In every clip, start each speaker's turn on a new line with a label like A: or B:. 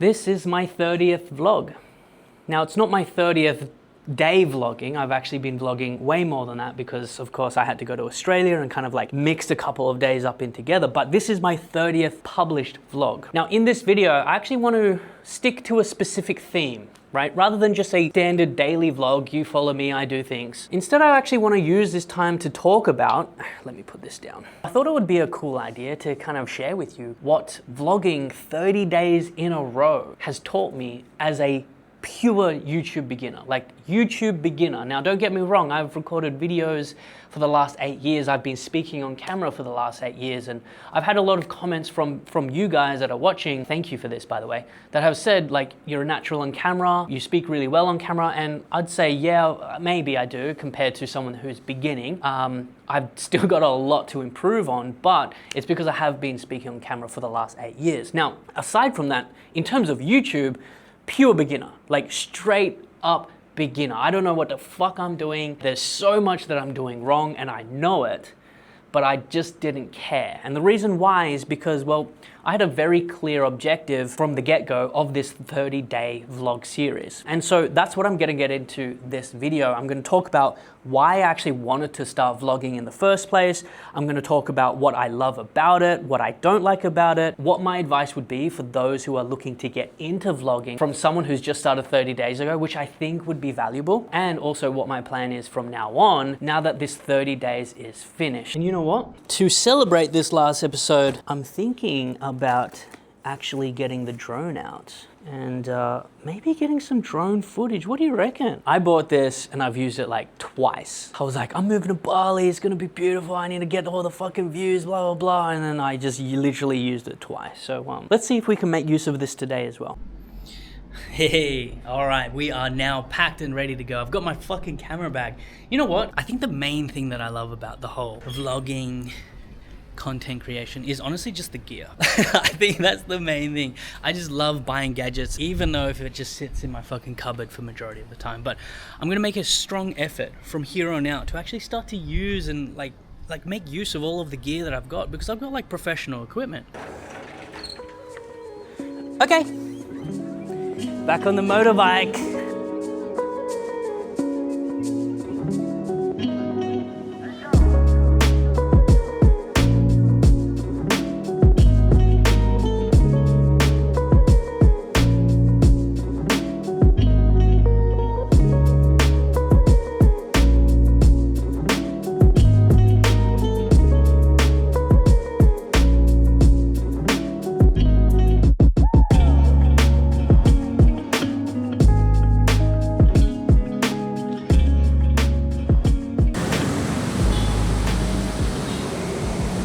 A: This is my 30th vlog. Now, it's not my 30th day vlogging. I've actually been vlogging way more than that because, of course, I had to go to Australia and kind of like mixed a couple of days up in together. But this is my 30th published vlog. Now, in this video, I actually want to stick to a specific theme, right? Rather than just a standard daily vlog, you follow me, I do things. Instead, I actually want to use this time to talk about, let me put this down. I thought it would be a cool idea to kind of share with you what vlogging 30 days in a row has taught me as a pure YouTube beginner, like YouTube beginner. Now, don't get me wrong, I've recorded videos for the last 8 years. I've been speaking on camera for the last 8 years, and I've had a lot of comments from you guys that are watching, thank you for this, by the way, that have said, like, you're a natural on camera, you speak really well on camera, and I'd say, yeah, maybe I do, compared to someone who's beginning. I've still got a lot to improve on, but it's because I have been speaking on camera for the last 8 years. Now, aside from that, in terms of YouTube, pure beginner, like straight up beginner. I don't know what the fuck I'm doing. There's so much that I'm doing wrong and I know it, but I just didn't care. And the reason why is because, well, I had a very clear objective from the get-go of this 30-day vlog series. And so that's what I'm gonna get into this video. I'm gonna talk about why I actually wanted to start vlogging in the first place. I'm gonna talk about what I love about it, what I don't like about it, what my advice would be for those who are looking to get into vlogging from someone who's just started 30 days ago, which I think would be valuable, and also what my plan is from now on, now that this 30 days is finished. And you know what? To celebrate this last episode, I'm thinking about actually getting the drone out and maybe getting some drone footage. What do you reckon? I bought this and I've used it like twice. I was like, I'm moving to Bali, it's gonna be beautiful, I need to get all the fucking views, blah, blah, blah. And then I just literally used it twice. So let's see if we can make use of this today as well. Hey, all right, we are now packed and ready to go. I've got my fucking camera bag. You know what? I think the main thing that I love about the whole vlogging, content creation is honestly just the gear. I think that's the main thing. I just love buying gadgets, even though if it just sits in my fucking cupboard for majority of the time. But I'm gonna make a strong effort from here on out to actually start to use and like make use of all of the gear that I've got, because I've got like professional equipment. Okay, back on the motorbike.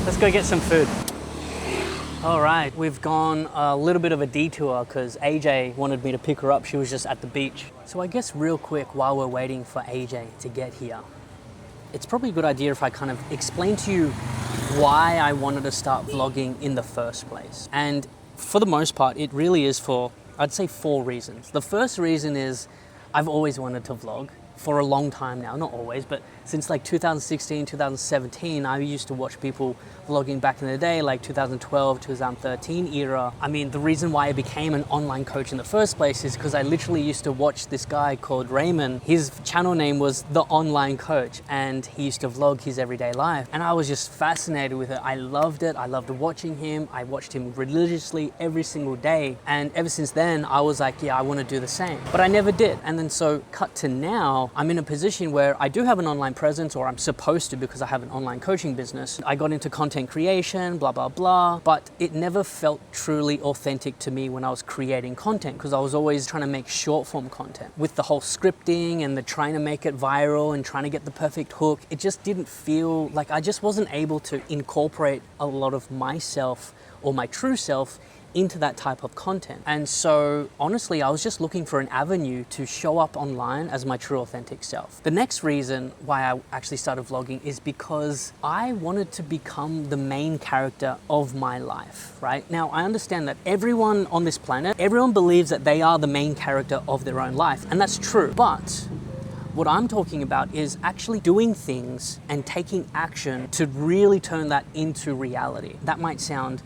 A: Let's go get some food. All right, we've gone a little bit of a detour because AJ wanted me to pick her up. She was just at the beach. So I guess real quick, while we're waiting for AJ to get here, it's probably a good idea if I kind of explain to you why I wanted to start vlogging in the first place. And for the most part, it really is for, I'd say, 4 reasons. The first reason is I've always wanted to vlog for a long time now, not always, but since like 2016, 2017, I used to watch people vlogging back in the day, like 2012, 2013 era. I mean, the reason why I became an online coach in the first place is because I literally used to watch this guy called Raymond. His channel name was The Online Coach, and he used to vlog his everyday life. And I was just fascinated with it. I loved it. I loved watching him. I watched him religiously every single day. And ever since then, I was like, yeah, I want to do the same. But I never did. And then so cut to now, I'm in a position where I do have an online presence, or I'm supposed to because I have an online coaching business. I got into content creation, blah, blah, blah, but it never felt truly authentic to me when I was creating content, because I was always trying to make short form content. With the whole scripting and the trying to make it viral and trying to get the perfect hook, it just didn't feel like I just wasn't able to incorporate a lot of myself or my true self into that type of content. And so honestly, I was just looking for an avenue to show up online as my true authentic self. The next reason why I actually started vlogging is because I wanted to become the main character of my life, right? Now, I understand that everyone on this planet, everyone believes that they are the main character of their own life, and that's true. But what I'm talking about is actually doing things and taking action to really turn that into reality. That might sound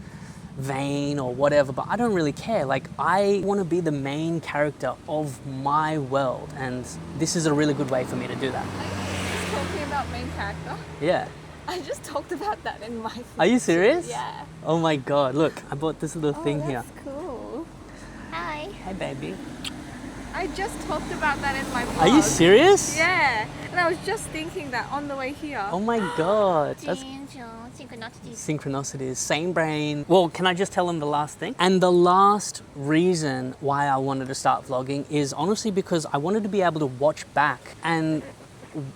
A: vain or whatever, but I don't really care. Like, I want to be the main character of my world, and this is a really good way for me to do that.
B: Are you just talking about main character?
A: Yeah.
B: I just talked about that in my
A: Are you serious?
B: Yeah.
A: Oh my god, look, I bought this little thing here.
B: That's cool. Hi.
A: Hey baby.
B: I just talked about that in my vlog.
A: Are you serious?
B: Yeah. And I was just thinking that on the way here.
A: Oh my god. That's
B: synchronicity.
A: synchronicities, same brain. Well, can I just tell them the last thing? And the last reason why I wanted to start vlogging is honestly because I wanted to be able to watch back and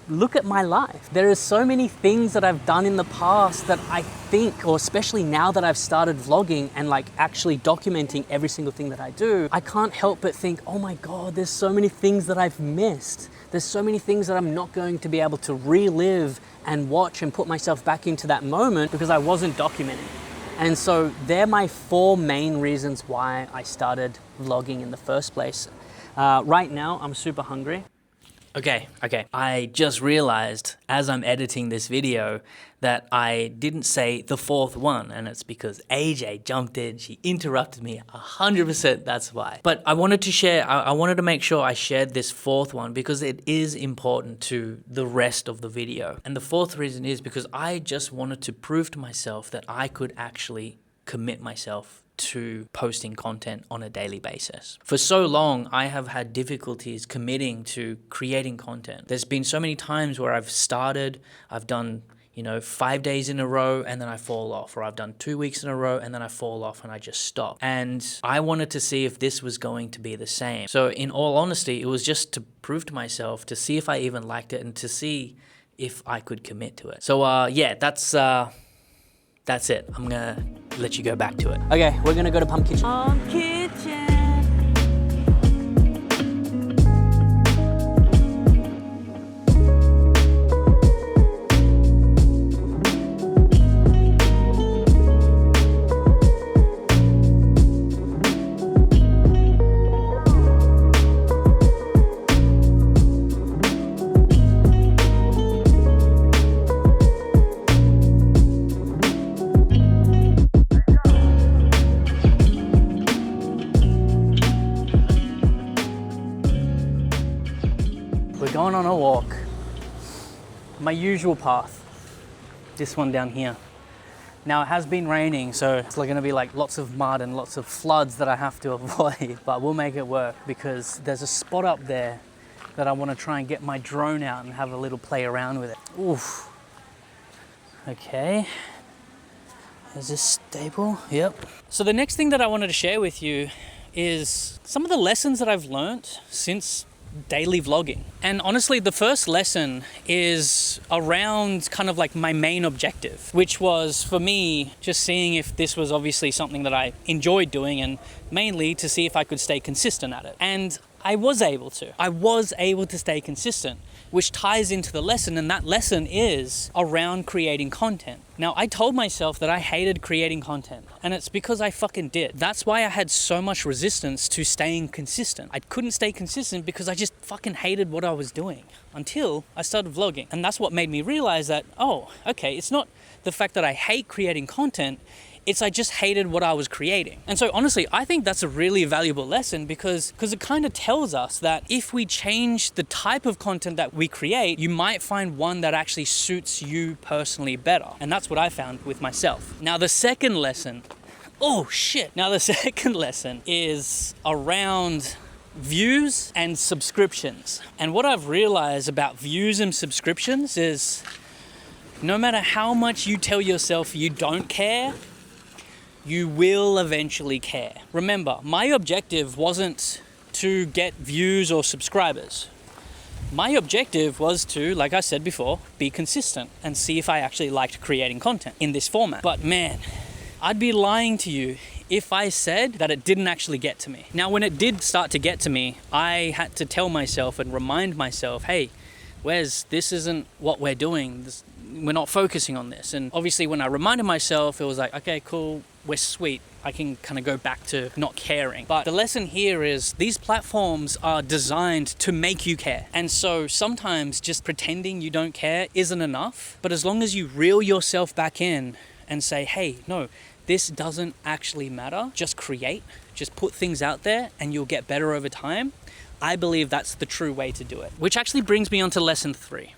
A: look at my life. There are so many things that I've done in the past that I think, or especially now that I've started vlogging and like actually documenting every single thing that I do, I can't help but think, oh my God, there's so many things that I've missed. There's so many things that I'm not going to be able to relive and watch and put myself back into that moment because I wasn't documenting. And so they're my 4 main reasons why I started vlogging in the first place. Right now, I'm super hungry. Okay. I just realized as I'm editing this video that I didn't say the 4th one, and it's because AJ jumped in, she interrupted me 100%, that's why. But I wanted to share, I wanted to make sure I shared this 4th one because it is important to the rest of the video. And the 4th reason is because I just wanted to prove to myself that I could actually commit myself to posting content on a daily basis. For so long, I have had difficulties committing to creating content. There's been so many times where I've done 5 days in a row and then I fall off, or I've done 2 weeks in a row and then I fall off and I just stop. And I wanted to see if this was going to be the same. So in all honesty, it was just to prove to myself, to see if I even liked it and to see if I could commit to it. So yeah, that's it. I'm gonna let you go back to it. Okay, we're gonna go to Pump Kitchen. Pump Kitchen. Going on a walk, my usual path, this one down here. Now it has been raining, so it's going to be like lots of mud and lots of floods that I have to avoid, but we'll make it work because there's a spot up there that I want to try and get my drone out and have a little play around with it. Oof. Okay. Is this stable? Yep. So the next thing that I wanted to share with you is some of the lessons that I've learnt since daily vlogging. And honestly, the first lesson is around kind of like my main objective, which was for me just seeing if this was obviously something that I enjoyed doing, and mainly to see if I could stay consistent at it. And I was able to stay consistent, which ties into the lesson, and that lesson is around creating content. Now, I told myself that I hated creating content, and it's because I fucking did. That's why I had so much resistance to staying consistent. I couldn't stay consistent because I just fucking hated what I was doing until I started vlogging. And that's what made me realize that, oh, okay, it's not the fact that I hate creating content, it's I just hated what I was creating. And so honestly, I think that's a really valuable lesson because it kind of tells us that if we change the type of content that we create, you might find one that actually suits you personally better. And that's what I found with myself. Now the second lesson, is around views and subscriptions. And what I've realized about views and subscriptions is no matter how much you tell yourself you don't care, you will eventually care. Remember, my objective wasn't to get views or subscribers. My objective was to, like I said before, be consistent and see if I actually liked creating content in this format. But man, I'd be lying to you if I said that it didn't actually get to me. Now, when it did start to get to me, I had to tell myself and remind myself, hey, Wes, this isn't what we're doing. We're not focusing on this. And obviously when I reminded myself, it was like, okay, cool, we're sweet. I can kind of go back to not caring. But the lesson here is these platforms are designed to make you care. And so sometimes just pretending you don't care isn't enough. But as long as you reel yourself back in and say, hey, no, this doesn't actually matter. Just create, just put things out there and you'll get better over time. I believe that's the true way to do it. Which actually brings me on to lesson 3.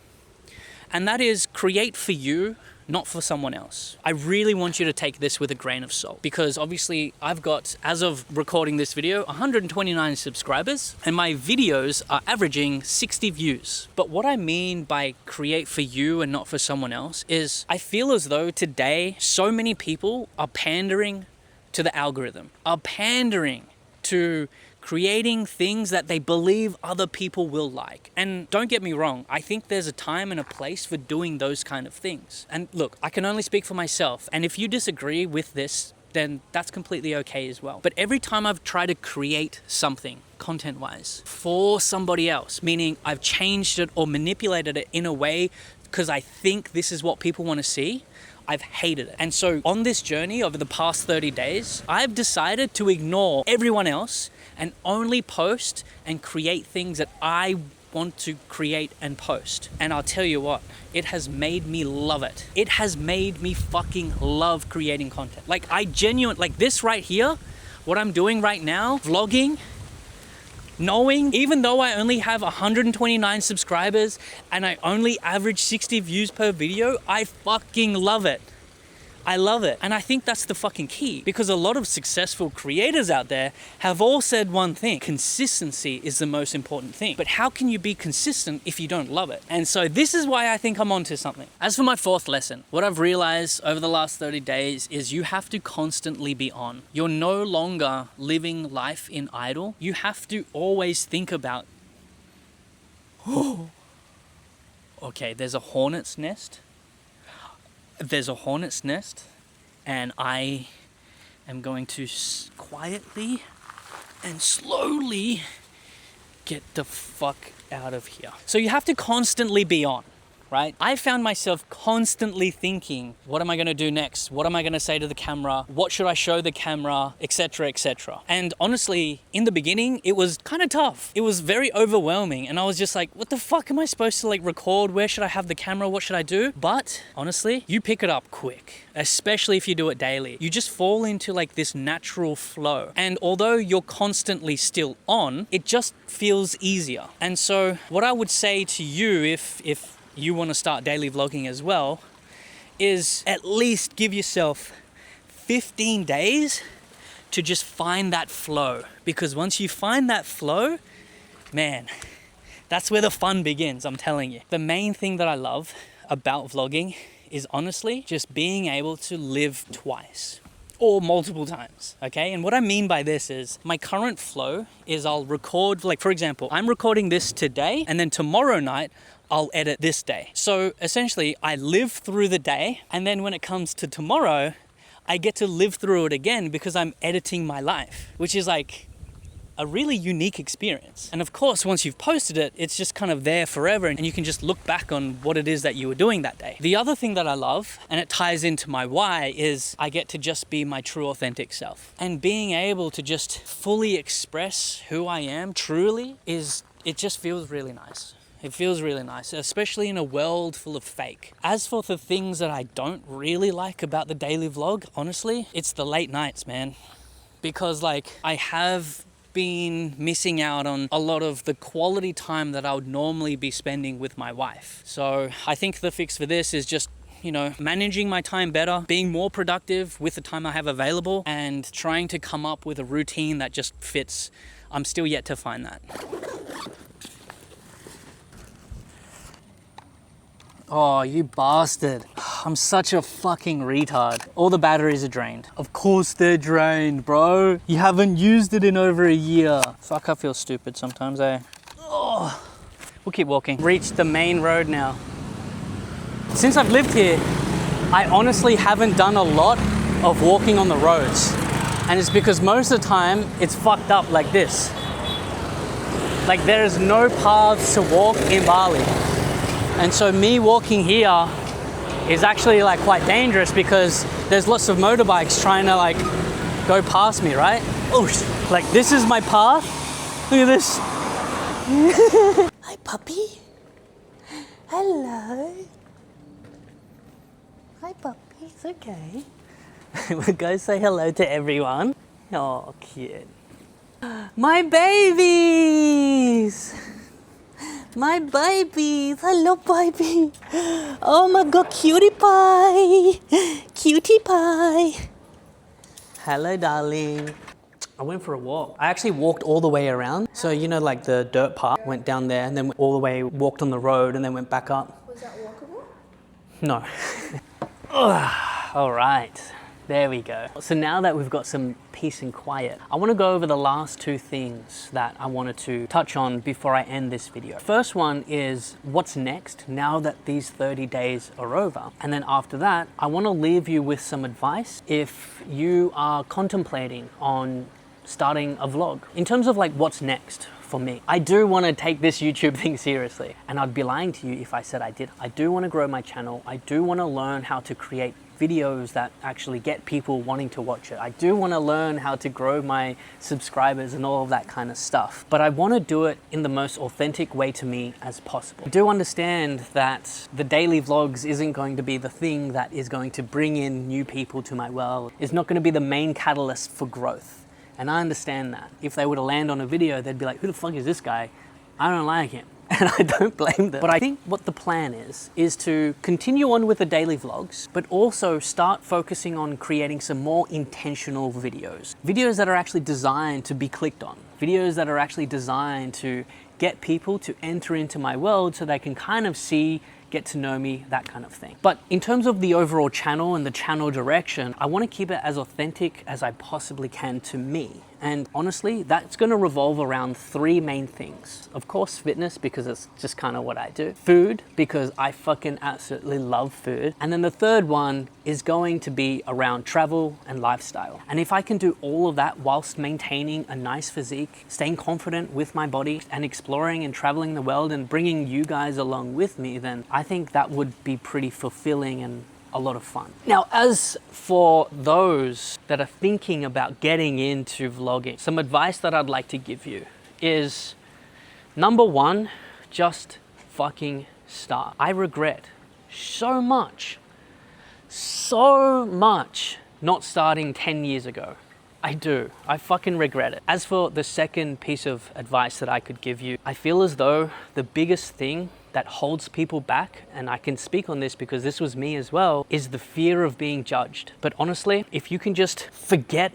A: And that is create for you, not for someone else. I really want you to take this with a grain of salt because obviously I've got, as of recording this video, 129 subscribers and my videos are averaging 60 views. But what I mean by create for you and not for someone else is I feel as though today so many people are pandering to the algorithm, are pandering to creating things that they believe other people will like. And don't get me wrong, I think there's a time and a place for doing those kind of things. And look, I can only speak for myself. And if you disagree with this, then that's completely okay as well. But every time I've tried to create something content-wise for somebody else, meaning I've changed it or manipulated it in a way because I think this is what people want to see, I've hated it. And so on this journey over the past 30 days, I've decided to ignore everyone else and only post and create things that I want to create and post. And I'll tell you what, it has made me love it. It has made me fucking love creating content. Like like this right here, what I'm doing right now, vlogging, knowing, even though I only have 129 subscribers and I only average 60 views per video, I fucking love it. I love it. And I think that's the fucking key because a lot of successful creators out there have all said one thing: consistency is the most important thing. But how can you be consistent if you don't love it? And so this is why I think I'm onto something. As for my 4th lesson, what I've realized over the last 30 days is you have to constantly be on. You're no longer living life in idle. You have to always think about, okay, there's a hornet's nest. There's a hornet's nest and I am going to quietly and slowly get the fuck out of here. So you have to constantly be on, right? I found myself constantly thinking, what am I gonna do next? What am I gonna say to the camera? What should I show the camera? Etc, etc. And honestly, in the beginning, it was kind of tough. It was very overwhelming. And I was just like, what the fuck am I supposed to like record? Where should I have the camera? What should I do? But honestly, you pick it up quick, especially if you do it daily. You just fall into like this natural flow. And although you're constantly still on, it just feels easier. And so what I would say to you if you want to start daily vlogging as well, is at least give yourself 15 days to just find that flow. Because once you find that flow, man, that's where the fun begins, I'm telling you. The main thing that I love about vlogging is honestly just being able to live twice or multiple times, okay? And what I mean by this is my current flow is I'll record, like for example, I'm recording this today and then tomorrow night, I'll edit this day. So essentially I live through the day and then when it comes to tomorrow, I get to live through it again because I'm editing my life, which is like a really unique experience. And of course, once you've posted it, it's just kind of there forever and you can just look back on what it is that you were doing that day. The other thing that I love, and it ties into my why, is I get to just be my true authentic self. And being able to just fully express who I am truly it just feels really nice. It feels really nice, especially in a world full of fake. As for the things that I don't really like about the daily vlog, honestly, it's the late nights, man. Because like I have been missing out on a lot of the quality time that I would normally be spending with my wife. So I think the fix for this is just, you know, managing my time better, being more productive with the time I have available, and trying to come up with a routine that just fits. I'm still yet to find that. Oh, you bastard. I'm such a fucking retard. All the batteries are drained. Of course they're drained, bro. You haven't used it in over a year. Fuck, I feel stupid sometimes, eh? Oh. We'll keep walking. Reached the main road now. Since I've lived here, I honestly haven't done a lot of walking on the roads. And it's because most of the time, it's fucked up like this. Like there's no paths to walk in Bali. And so me walking here is actually like quite dangerous because there's lots of motorbikes trying to like go past me, right? Oh, like this is my path. Look at this. Hi, puppy. Hello. Hi, puppy. It's okay. We'll go say hello to everyone. Oh, cute. My babies! My babies! Hello, baby! Oh my god, cutie pie! Cutie pie! Hello, darling. I went for a walk. I actually walked all the way around. So, you know, like the dirt path, went down there and then all the way walked on the road and then went back up.
B: Was that walkable?
A: No. Ugh. All right, there we go. So now that we've got some peace and quiet, I want to go over the last two things that I wanted to touch on before I end this video. First one is what's next now that these 30 days are over. And then after that, I want to leave you with some advice if you are contemplating on starting a vlog. In terms of like what's next for me, I do want to take this YouTube thing seriously, and I'd be lying to you if I said I did. I do want to grow my channel. I do want to learn how to create videos that actually get people wanting to watch it. I do want to learn how to grow my subscribers and all of that kind of stuff, but I want to do it in the most authentic way to me as possible. I do understand that the daily vlogs isn't going to be the thing that is going to bring in new people to my world. It's not going to be the main catalyst for growth. And I understand that. If they were to land on a video, they'd be like, who the fuck is this guy? I don't like him. And I don't blame them. But I think what the plan is to continue on with the daily vlogs, but also start focusing on creating some more intentional videos. Videos that are actually designed to be clicked on. Videos that are actually designed to get people to enter into my world so they can kind of see, get to know me, that kind of thing. But in terms of the overall channel and the channel direction, I want to keep it as authentic as I possibly can to me. And honestly, that's going to revolve around three main things. Of course, fitness, because it's just kind of what I do. Food, because I fucking absolutely love food. And then the third one is going to be around travel and lifestyle. And if I can do all of that whilst maintaining a nice physique, staying confident with my body and exploring and traveling the world and bringing you guys along with me, then I think that would be pretty fulfilling and a lot of fun. Now, as for those that are thinking about getting into vlogging, some advice that I'd like to give you is, number one, just fucking start. I regret so much not starting 10 years ago. I do. I fucking regret it. As for the second piece of advice that I could give you, I feel as though the biggest thing that holds people back, and I can speak on this because this was me as well, is the fear of being judged. But honestly, if you can just forget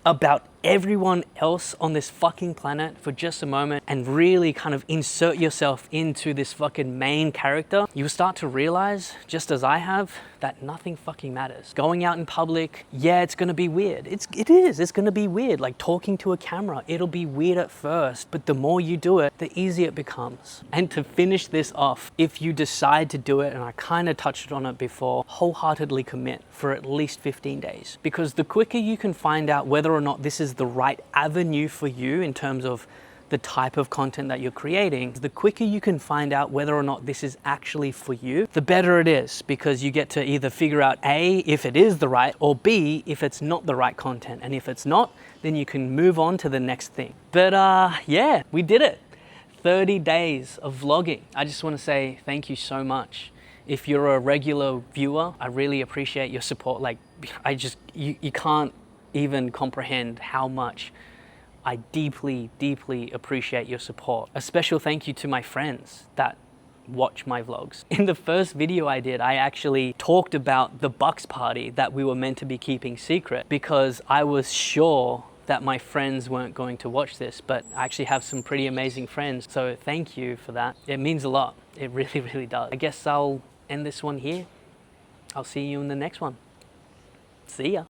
A: about everyone else on this fucking planet for just a moment and really kind of insert yourself into this fucking main character, you will start to realize, just as I have, that nothing fucking matters. Going out in public, yeah, it's gonna be weird. It's gonna be weird. Like talking to a camera, it'll be weird at first, but the more you do it, the easier it becomes. And to finish this off, if you decide to do it, and I kind of touched on it before, wholeheartedly commit for at least 15 days. Because the quicker you can find out whether or not this is the right avenue for you in terms of the type of content that you're creating, the quicker you can find out whether or not this is actually for you, the better it is, because you get to either figure out A, if it is the right, or B, if it's not the right content. And if it's not, then you can move on to the next thing. But yeah, we did it. 30 days of vlogging. I just want to say thank you so much. If you're a regular viewer, I really appreciate your support. Like, you can't even comprehend how much I deeply, deeply appreciate your support. A special thank you to my friends that watch my vlogs. In the first video I did, I actually talked about the Bucks party that we were meant to be keeping secret because I was sure that my friends weren't going to watch this, but I actually have some pretty amazing friends. So thank you for that. It means a lot. It really, really does. I guess I'll end this one here. I'll see you in the next one. See ya.